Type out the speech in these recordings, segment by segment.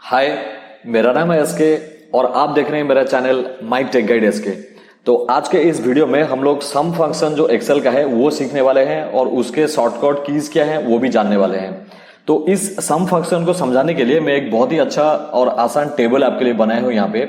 हाय, मेरा नाम है एसके और आप देख रहे हैं मेरा channel my tech guide SK. तो आज के इस वीडियो में हम लोग सम फंक्शन जो एक्सेल का है वो सीखने वाले हैं और उसके शॉर्टकट कीज क्या है वो भी जानने वाले हैं। तो इस सम फंक्शन को समझाने के लिए मैं एक बहुत ही अच्छा और आसान टेबल आपके लिए बनाया हूं यहाँ पे,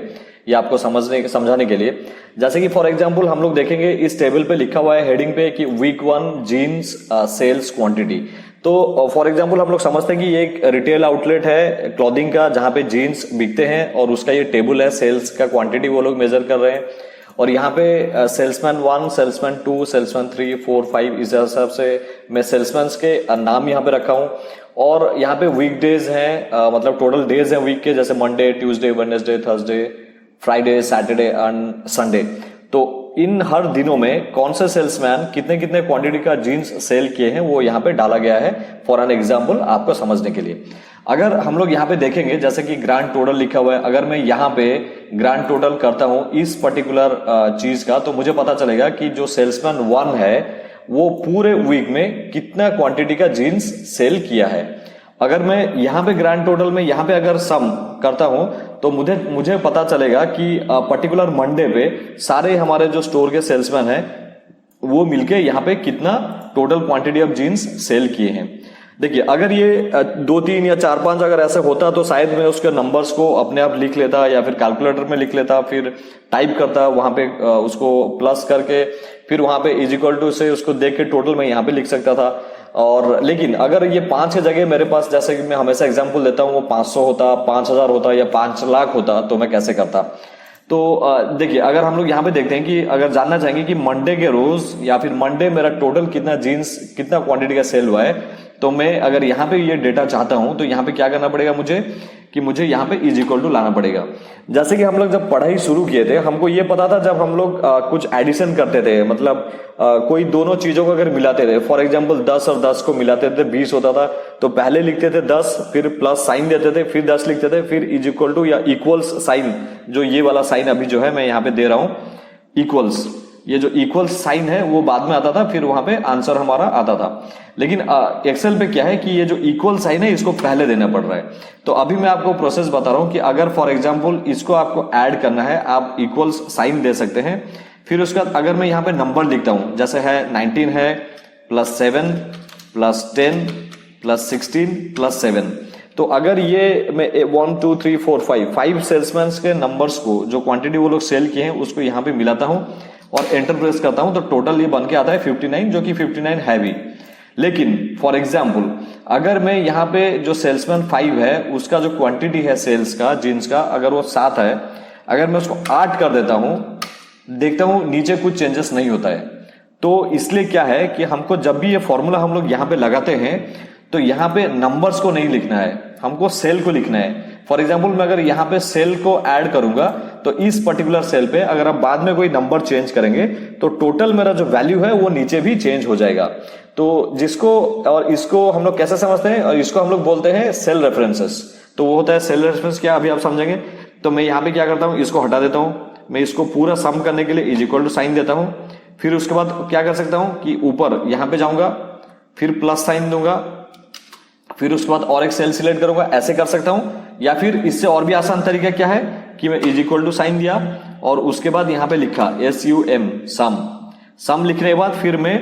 ये आपको समझाने के लिए। जैसे कि फॉर एग्जांपल हम लोग देखेंगे इस टेबल पे लिखा हुआ है हेडिंग पे कि वीक 1 जीन्स सेल्स क्वांटिटी। तो फॉर एग्जांपल हम लोग समझते हैं कि ये एक रिटेल आउटलेट है क्लॉथिंग का जहां पे जीन्स बिकते हैं और उसका ये टेबल है, सेल्स का क्वांटिटी वो लोग मेजर कर रहे हैं। और यहाँ पे सेल्समैन 1, सेल्समैन 2, सेल्समैन 3, 4, 5 इस हिसाब से मैं सेल्समैन के नाम यहाँ पे रखा हूँ। और यहाँ पे वीकडेज हैं, मतलब टोटल डेज हैं वीक के, जैसे Monday, Tuesday, Wednesday, Thursday, Friday, Saturday and Sunday. तो इन हर दिनों में कौन से सेल्समैन कितने कितने क्वांटिटी का जीन्स सेल किए हैं वो यहाँ पे डाला गया है फॉर एन एग्जाम्पल आपको समझने के लिए। अगर हम लोग यहाँ पे देखेंगे जैसे कि ग्रैंड टोटल लिखा हुआ है, अगर मैं यहाँ पे ग्रैंड टोटल करता हूँ इस पर्टिकुलर चीज का, तो मुझे पता चलेगा कि जो सेल्समैन 1 है वो पूरे वीक में कितना क्वांटिटी का जीन्स सेल किया है। अगर मैं यहाँ पे ग्रैंड टोटल में यहाँ पे अगर सम करता हूं तो मुझे पता चलेगा कि पर्टिकुलर मंडे पे सारे हमारे जो स्टोर के सेल्समैन हैं वो मिलके यहाँ पे कितना total quantity of jeans sell किए हैं। देखिए अगर ये 2, 3 या 4, 5 अगर ऐसे होता तो शायद मैं उसके नंबर्स को अपने आप लिख लेता या फिर कैलकुलेटर में लिख लेता, फिर टाइप करता वहां पे उसको प्लस करके, फिर वहां पे इज इक्वल टू से उसको देख के टोटल मैं यहाँ पे लिख सकता था। और लेकिन अगर ये 5 जगह मेरे पास, जैसे कि मैं हमेशा एग्जांपल देता हूँ, वो 500 होता, 5000 होता या 5 लाख होता तो मैं कैसे करता। तो देखिए अगर हम लोग यहाँ पे देखते हैं कि अगर जानना चाहेंगे कि मंडे के रोज या फिर मंडे मेरा टोटल कितना जीन्स कितना क्वांटिटी का सेल हुआ है, तो मैं अगर यहाँ पे ये डेटा चाहता हूं तो यहाँ पे क्या करना पड़ेगा मुझे यहाँ पे इज इक्वल टू लाना पड़ेगा। जैसे कि हम लोग जब पढ़ाई शुरू किए थे हमको ये पता था, जब हम लोग कुछ एडिशन करते थे, मतलब कोई दोनों चीजों को अगर मिलाते थे, फॉर एग्जांपल 10 और 10 को मिलाते थे 20 होता था, तो पहले लिखते थे 10, फिर प्लस साइन देते थे, फिर 10 लिखते थे, फिर इज इक्वल टू या इक्वल्स साइन, जो ये वाला साइन अभी जो है मैं यहाँ पे दे रहा हूं इक्वल्स, ये जो इक्वल साइन है वो बाद में आता था, फिर वहां पे आंसर हमारा आता था। लेकिन एक्सेल पे क्या है कि ये जो इक्वल साइन है इसको पहले देना पड़ रहा है। तो अभी मैं आपको प्रोसेस बता रहा हूं कि अगर फॉर एग्जांपल इसको आपको ऐड करना है, आप इक्वल साइन दे सकते हैं। फिर उसके बाद अगर मैं यहाँ पे नंबर लिखता हूं, जैसे है 19 है +7 +10 +16 +7, तो अगर ये मैं 1 2 3 4 5 सेल्समैन के नंबर्स को जो क्वांटिटी वो लोग सेल किए हैं उसको यहाँ पे मिलाता हूं और एंटर प्रेस करता हूं, तो टोटल ये बन के आता है 59, जो कि 59 है भी। लेकिन फॉर एग्जांपल अगर मैं यहाँ पे जो सेल्समैन 5 है उसका जो क्वांटिटी है सेल्स का जीन्स का, अगर वो 7 है, अगर मैं उसको 8 कर देता हूं, देखता हूं नीचे कुछ चेंजेस नहीं होता है। तो इसलिए क्या है कि हमको जब भी ये फॉर्मूला हम लोग यहाँ पे लगाते हैं तो यहाँ पे नंबर्स को नहीं लिखना है, हमको सेल को लिखना है। फॉर एग्जाम्पल मैं अगर यहाँ पे सेल को ऐड करूंगा तो इस पर्टिकुलर सेल पे अगर आप बाद में कोई नंबर चेंज करेंगे तो टोटल मेरा जो वैल्यू है वो नीचे भी चेंज हो जाएगा। तो जिसको और इसको हम लोग कैसे समझते हैं, और इसको हम लोग बोलते हैं सेल रेफरेंसेस। तो वो होता है सेल रेफरेंस, क्या अभी आप समझेंगे। तो मैं यहाँ पे क्या करता हूँ, इसको हटा देता हूँ, मैं इसको पूरा सम करने के लिए इज इक्वल टू साइन देता हूँ। फिर उसके बाद क्या कर सकता हूँ कि ऊपर यहाँ पे जाऊंगा, फिर प्लस साइन दूंगा, फिर उसके बाद और एक सेल सिलेक्ट करूंगा, ऐसे कर सकता हूं। या फिर इससे और भी आसान तरीका क्या है कि मैं इज इक्वल टू साइन दिया और उसके बाद यहां पे लिखा SUM सम लिखने के बाद फिर मैं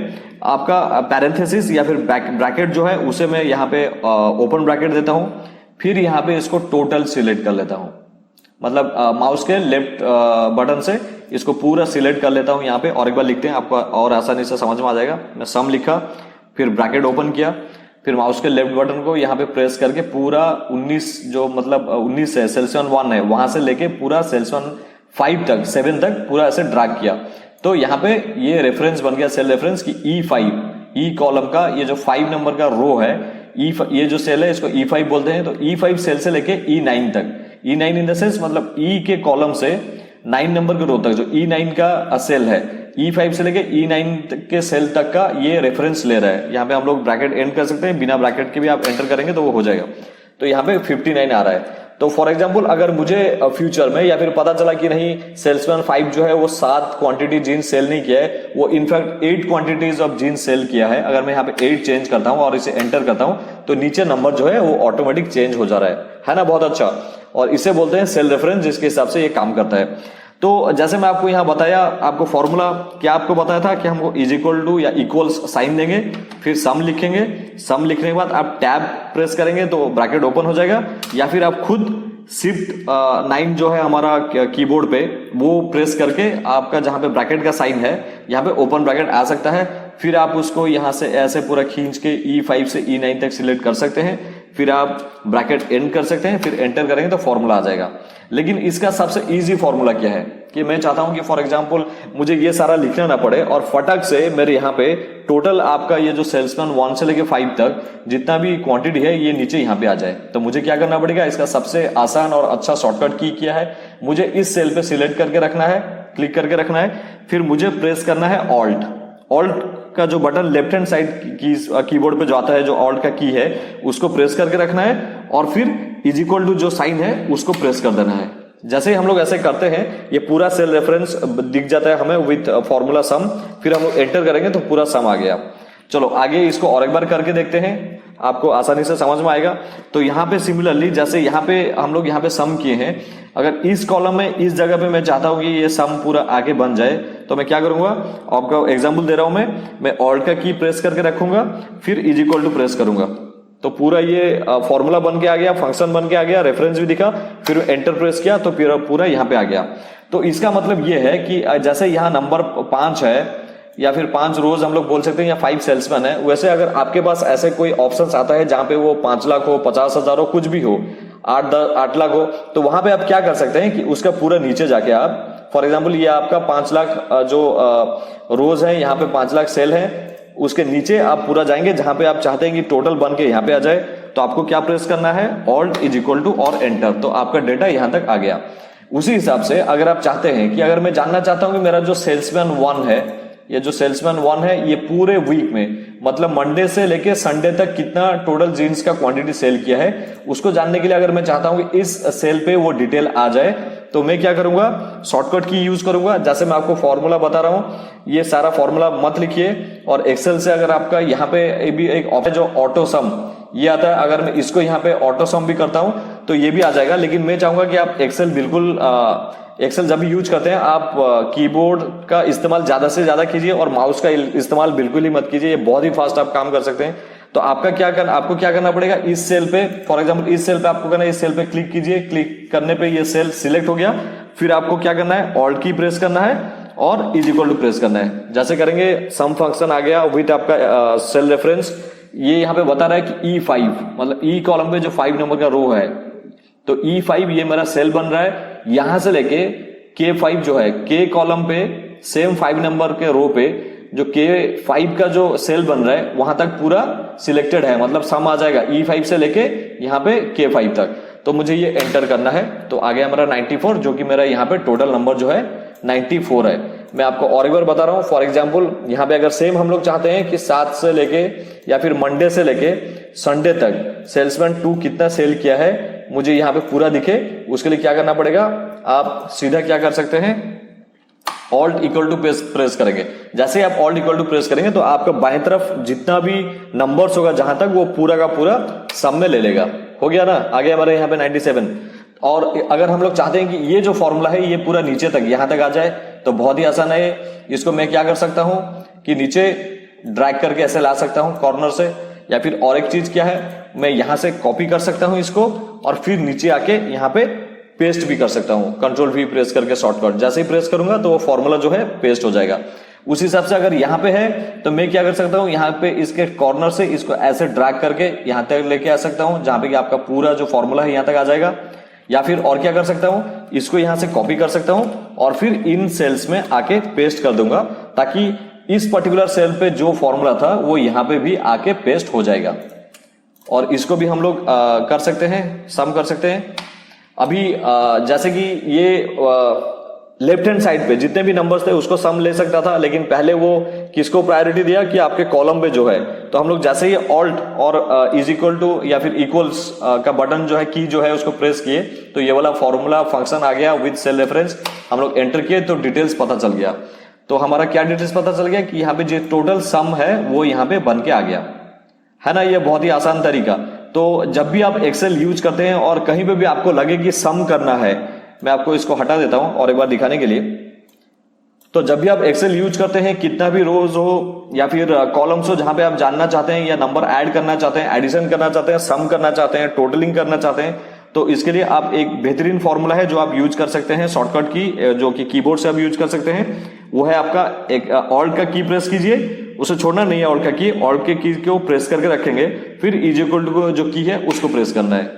आपका पैरेंथेसिस या फिर ब्रैकेट जो है उसे मैं यहाँ पे ओपन ब्रैकेट देता हूं। फिर यहाँ पे इसको टोटल सिलेक्ट कर लेता हूं, मतलब माउस के लेफ्ट बटन से इसको पूरा सिलेक्ट कर लेता हूं यहाँ पे। और एक बार लिखते हैं, आपको और आसानी से समझ में आ जाएगा। मैं सम लिखा, फिर ब्रैकेट ओपन किया, फिर माउस के लेफ्ट बटन को यहाँ पे प्रेस करके पूरा 19 जो मतलब 19 है, सेल्समैन 1 है, वहां से लेके पूरा सेल्समैन 5 तक 7 तक पूरा ऐसे ड्रैग किया। तो यहाँ पे ये रेफरेंस बन गया सेल रेफरेंस की E5, ई कॉलम का ये जो 5 नंबर का रो है, ये जो सेल है इसको E5 बोलते हैं। तो E5 सेल से लेके E9 तक, E9 इन द सेंस मतलब E के कॉलम से 9 नंबर के रो तक जो E9 का सेल है, E5 से लेके E9 के सेल तक का ये रेफरेंस ले रहा है। यहाँ पे हम लोग ब्रैकेट एंड कर सकते हैं, बिना ब्रैकेट के भी आप एंटर करेंगे तो वो हो जाएगा। तो यहाँ पे 59 आ रहा है। तो फॉर एग्जांपल अगर मुझे फ्यूचर में या फिर पता चला कि नहीं सेल्समैन 5 जो है वो 7 क्वांटिटी जीन्स सेल नहीं किया है, वो in fact 8 quantities of jeans sell किया है, अगर मैं यहाँ पे 8 चेंज करता हूँ और इसे एंटर करता हूँ तो नीचे नंबर जो है वो ऑटोमेटिक चेंज हो जा रहा है ना। बहुत अच्छा। और इसे बोलते हैं सेल रेफरेंस, जिसके हिसाब से ये काम करता है। तो जैसे मैं आपको यहाँ बताया, आपको फॉर्मूला क्या आपको बताया था कि हमको इज इक्वल टू या इक्वल्स साइन देंगे, फिर सम लिखेंगे, सम लिखने के बाद आप टैब प्रेस करेंगे तो ब्रैकेट ओपन हो जाएगा, या फिर आप खुद शिफ्ट 9 जो है हमारा कीबोर्ड पे वो प्रेस करके आपका जहां पे ब्रैकेट का साइन है यहाँ पे ओपन ब्रैकेट आ सकता है, फिर आप उसको यहां से ऐसे पूरा खींच के E5 से E9 तक सिलेक्ट कर सकते हैं, फिर आप ब्रैकेट एंड कर सकते हैं, फिर एंटर करेंगे तो फॉर्मूला आ जाएगा। लेकिन इसका सबसे इजी फॉर्मूला क्या है कि मैं चाहता हूं कि फॉर एग्जांपल मुझे ये सारा लिखना ना पड़े और फटक से मेरे यहाँ पे टोटल आपका ये जो सेल्समैन 1 से लेके 5 तक जितना भी क्वांटिटी है ये नीचे यहाँ पे आ जाए। तो मुझे क्या करना पड़ेगा, इसका सबसे आसान और अच्छा शॉर्टकट की किया है, मुझे इस सेल पे सिलेक्ट करके रखना है, क्लिक करके रखना है, फिर मुझे प्रेस करना है ऑल्ट का जो button left hand side keyboard पे जो आता है, जो ऑल्ट का की है उसको प्रेस करके रखना है और फिर इज इक्वल टू जो साइन है उसको प्रेस कर देना है। जैसे ही हम लोग ऐसे करते हैं ये पूरा सेल रेफरेंस दिख जाता है हमें विथ फॉर्मूला सम, फिर हम लोग एंटर करेंगे तो पूरा सम आ गया। चलो आगे इसको और एक बार करके देखते हैं, आपको आसानी से समझ में आएगा। तो यहाँ पे सिमिलरली जैसे यहाँ पे हम लोग यहाँ पे सम किए हैं, अगर इस कॉलम में इस जगह पे मैं चाहता हूं कि ये सम पूरा आगे बन जाए तो मैं क्या करूंगा, आपका एग्जांपल दे रहा हूं मैं ऑल्ट का की प्रेस करके रखूंगा, फिर इज इक्वल टू प्रेस करूंगा तो पूरा ये फॉर्मूला बन के आ गया, फंक्शन बन के आ गया, रेफरेंस भी दिखा, फिर एंटर प्रेस किया तो पूरा यहाँ पे आ गया। तो इसका मतलब ये है कि जैसे यहाँ नंबर 5 है या फिर 5 रोज हम लोग बोल सकते हैं या 5 सेल्समैन है, वैसे अगर आपके पास ऐसे कोई ऑप्शंस आता है जहां पे वो 5 लाख हो, 50,000 हो, कुछ भी हो, 8 लाख हो, तो वहां पे आप क्या कर सकते हैं कि उसका पूरा नीचे जाके आप फॉर एग्जांपल ये आपका 5 लाख जो रोज है, यहाँ पे 5 लाख सेल है, उसके नीचे आप पूरा जाएंगे जहां पे आप चाहते हैं कि टोटल बन के यहाँ पे आ जाए, तो आपको क्या प्रेस करना है, ऑल्ट इज इक्वल टू और एंटर, तो आपका डेटा यहां तक आ गया। उसी हिसाब से अगर आप चाहते हैं कि अगर मैं जानना चाहता हूं कि मेरा जो सेल्समैन 1 है, ये जो सेल्समैन 1 है ये पूरे वीक में मतलब मंडे से लेके संडे तक कितना टोटल जीन्स का क्वांटिटी सेल किया है, उसको जानने के लिए अगर मैं चाहता हूं कि इस सेल पे वो डिटेल आ जाए तो मैं क्या करूंगा, शॉर्टकट की यूज करूंगा। जैसे मैं आपको फॉर्मूला बता रहा हूं, ये सारा फॉर्मूला मत लिखिए, और एक्सेल से अगर आपका यहाँ पे भी एक ऑप्शन जो ऑटो सम ये आता है, अगर मैं इसको यहाँ पे ऑटो सम भी करता हूं तो ये भी आ जाएगा। लेकिन मैं चाहूंगा कि आप एक्सेल बिल्कुल एक्सेल जब भी यूज करते हैं आप कीबोर्ड का इस्तेमाल ज्यादा से ज्यादा कीजिए और माउस का इस्तेमाल बिल्कुल ही मत कीजिए, ये बहुत ही फास्ट आप काम कर सकते हैं। तो आपको क्या करना पड़ेगा, इस सेल पे फॉर एग्जांपल इस सेल पे आपको करना है, इस सेल पे क्लिक कीजिए, क्लिक करने पे ये सेल सिलेक्ट हो गया, फिर आपको क्या करना है, ऑल्ट की प्रेस करना है और इज इक्वल टू प्रेस करना है। जैसे करेंगे सम फंक्शन आ गया विथ आपका सेल रेफरेंस, ये यहाँ पे बता रहा है कि E5 मतलब E कॉलम पे जो 5 नंबर का रो है, तो E5 ये मेरा सेल बन रहा है, यहां से लेके K5 जो है K कॉलम पे सेम 5 नंबर के रो पे जो K5 का जो सेल बन रहा है वहां तक पूरा सिलेक्टेड है, मतलब सम आ जाएगा E5 से लेके यहाँ पे K5 तक। तो मुझे ये एंटर करना है, तो आ गया मेरा 94, जो कि मेरा यहाँ पे टोटल नंबर जो है 94 है। मैं आपको और एक बार बता रहा हूँ, फॉर एग्जांपल यहाँ पे अगर सेम हम लोग चाहते हैं कि 7 से लेके या फिर मंडे से लेके संडे तक सेल्समैन 2 कितना सेल किया है मुझे यहाँ पे पूरा दिखे, उसके लिए क्या करना पड़ेगा, आप सीधा क्या कर सकते हैं, ऑल्ट इक्वल टू प्रेस करेंगे। जैसे आप ऑल्ट इक्वल टू प्रेस करेंगे तो आपका बाएं तरफ जितना भी नंबर्स होगा जहां तक वो पूरा का पूरा सम में ले लेगा। हो गया ना, आ गया हमारे यहाँ पे 97। और अगर हम लोग चाहते हैं कि ये जो फॉर्मूला है ये पूरा नीचे तक यहां तक आ जाए तो बहुत ही आसान है, इसको मैं क्या कर सकता हूं कि नीचे ड्रैग करके ऐसे ला सकता हूं कॉर्नर से, या फिर और एक चीज क्या है, मैं यहां से कॉपी कर सकता हूं इसको और फिर नीचे आके यहां पे पेस्ट भी कर सकता हूं, कंट्रोल V प्रेस करके शॉर्टकट, जैसे ही प्रेस करूंगा तो वो फॉर्मूला जो है पेस्ट हो जाएगा। उसी हिसाब से अगर यहाँ पे है तो मैं क्या कर सकता हूँ, यहाँ पे इसके कॉर्नर से इसको ऐसे ड्रैग करके यहाँ तक लेके आ सकता हूँ जहां पे कि आपका पूरा जो फॉर्मूला है यहाँ तक आ जाएगा। या फिर और क्या कर सकता हूँ, इसको यहाँ से कॉपी कर सकता हूँ और फिर इन सेल्स में आके पेस्ट कर दूंगा, ताकि इस पर्टिकुलर सेल पे जो फॉर्मूला था वो यहाँ पे भी आके पेस्ट हो जाएगा। और इसको भी हम लोग कर सकते हैं, सम कर सकते हैं। अभी जैसे कि ये लेफ्ट हैंड साइड पे जितने भी नंबर्स थे उसको सम ले सकता था, लेकिन पहले वो किसको प्रायोरिटी दिया कि आपके कॉलम पे जो है, तो हम लोग जैसे ही ऑल्ट और इज इक्वल टू या फिर इक्वल्स का बटन जो है की जो है उसको प्रेस किए तो ये वाला फॉर्मूला फंक्शन आ गया विद सेल रेफरेंस, हम लोग एंटर किए तो डिटेल्स पता चल गया। तो हमारा क्या डिटेल्स पता चल गया कि यहाँ पे जो टोटल सम है वो यहाँ पे बन के आ गया, है ना। ये बहुत ही आसान तरीका। तो जब भी आप एक्सेल यूज करते हैं और कहीं पे भी आपको लगे कि सम करना है, मैं आपको इसको हटा देता हूं और एक बार दिखाने के लिए। तो जब भी आप एक्सेल यूज करते हैं, कितना भी रोज हो या फिर कॉलम्स हो, जहां पे आप जानना चाहते हैं या नंबर ऐड करना चाहते हैं, एडिशन करना चाहते हैं, सम करना चाहते हैं, टोटलिंग करना चाहते हैं, तो इसके लिए आप एक बेहतरीन फॉर्मूला है जो आप यूज कर सकते हैं, शॉर्टकट की जो कि कीबोर्ड से आप यूज कर सकते हैं। वो है आपका एक ऑल्ट का की प्रेस कीजिए, उसे छोड़ना नहीं है ऑल्ट का की, ऑल्ट के की को प्रेस करके रखेंगे, फिर इज इक्वल टू जो की है उसको प्रेस करना है।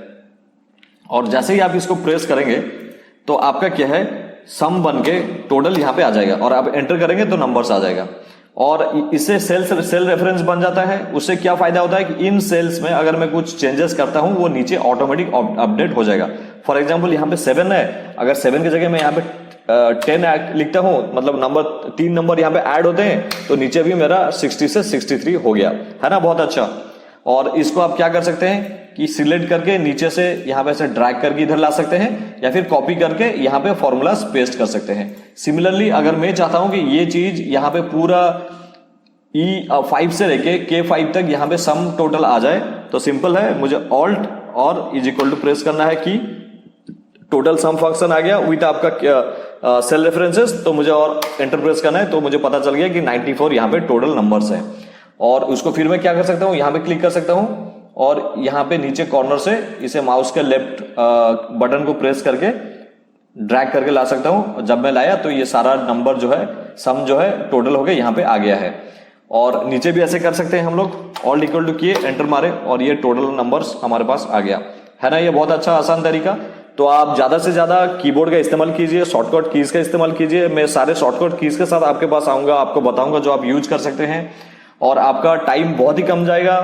और जैसे ही आप इसको प्रेस करेंगे तो आपका क्या है, सम बन के टोटल यहां पे आ जाएगा और आप एंटर करेंगे तो नंबर्स आ जाएगा। और इससे सेल रेफरेंस बन जाता है। उससे क्या फायदा होता है कि इन सेल्स में अगर मैं कुछ चेंजेस करता हूं वो नीचे ऑटोमेटिक अपडेट हो जाएगा। फॉर एग्जांपल यहाँ पे 7 है, अगर 7 की जगह मैं यहाँ पे 10 लिखता हूं, मतलब नंबर 3 नंबर यहाँ पे ऐड होते हैं, तो नीचे भी मेरा 60 से 63 हो गया, है ना, बहुत अच्छा। और इसको आप क्या कर सकते हैं कि सिलेक्ट करके नीचे से यहाँ पे से ड्रैग करके इधर ला सकते हैं, या फिर कॉपी करके यहाँ पे फॉर्मूला पेस्ट कर सकते हैं। सिमिलरली अगर मैं चाहता हूं कि ये चीज यहाँ पे पूरा E5 से लेके K5 तक यहाँ पे सम टोटल आ जाए, तो सिंपल है, मुझे ऑल्ट और इज इक्वल टू प्रेस करना है कि टोटल सम फंक्शन आ गया विद आपका सेल रेफरेंसेस, तो मुझे और एंटर प्रेस करना है, तो मुझे पता चल गया कि 94 यहाँ पे टोटल नंबर्स हैं। और उसको फिर मैं क्या कर सकता हूँ, यहाँ पे क्लिक कर सकता हूँ और यहाँ पे नीचे कॉर्नर से इसे माउस के लेफ्ट बटन को प्रेस करके ड्रैग करके ला सकता हूँ। जब मैं लाया तो ये सारा नंबर जो है, सम जो है टोटल हो गया यहाँ पे आ गया है। और नीचे भी ऐसे कर सकते हैं हम लोग, ऑल इक्वल टू किए, एंटर मारे और ये टोटल नंबर्स हमारे पास आ गया, है ना। ये बहुत अच्छा आसान तरीका। तो आप ज्यादा से ज्यादा कीबोर्ड का इस्तेमाल कीजिए, शॉर्टकट कीज का इस्तेमाल कीजिए। मैं सारे शॉर्टकट कीज के साथ आपके पास आऊंगा, आपको बताऊंगा जो आप यूज कर सकते हैं, और आपका टाइम बहुत ही कम जाएगा।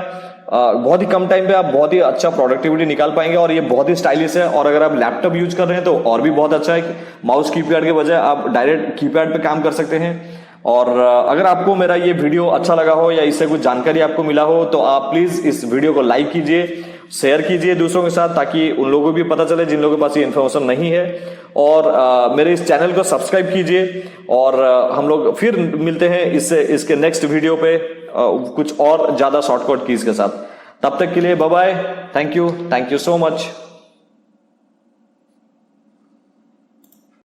बहुत ही कम टाइम पे आप बहुत ही अच्छा प्रोडक्टिविटी निकाल पाएंगे। और ये बहुत ही स्टाइलिश है। और अगर आप लैपटॉप यूज कर रहे हैं तो और भी बहुत अच्छा है, माउस कीपैड के बजाय आप डायरेक्ट कीपैड पे काम कर सकते हैं। और अगर आपको मेरा ये वीडियो अच्छा लगा हो या इससे कुछ जानकारी आपको मिला हो, तो आप प्लीज इस वीडियो को लाइक कीजिए, शेयर कीजिए दूसरों के साथ, ताकि उन लोगों को भी पता चले जिन लोगों के पास ये इन्फॉर्मेशन नहीं है। और मेरे इस चैनल को सब्सक्राइब कीजिए। और हम लोग फिर मिलते हैं इसके नेक्स्ट वीडियो पे कुछ और ज्यादा शॉर्टकट कीज के साथ। तब तक के लिए bye bye, thank you so much.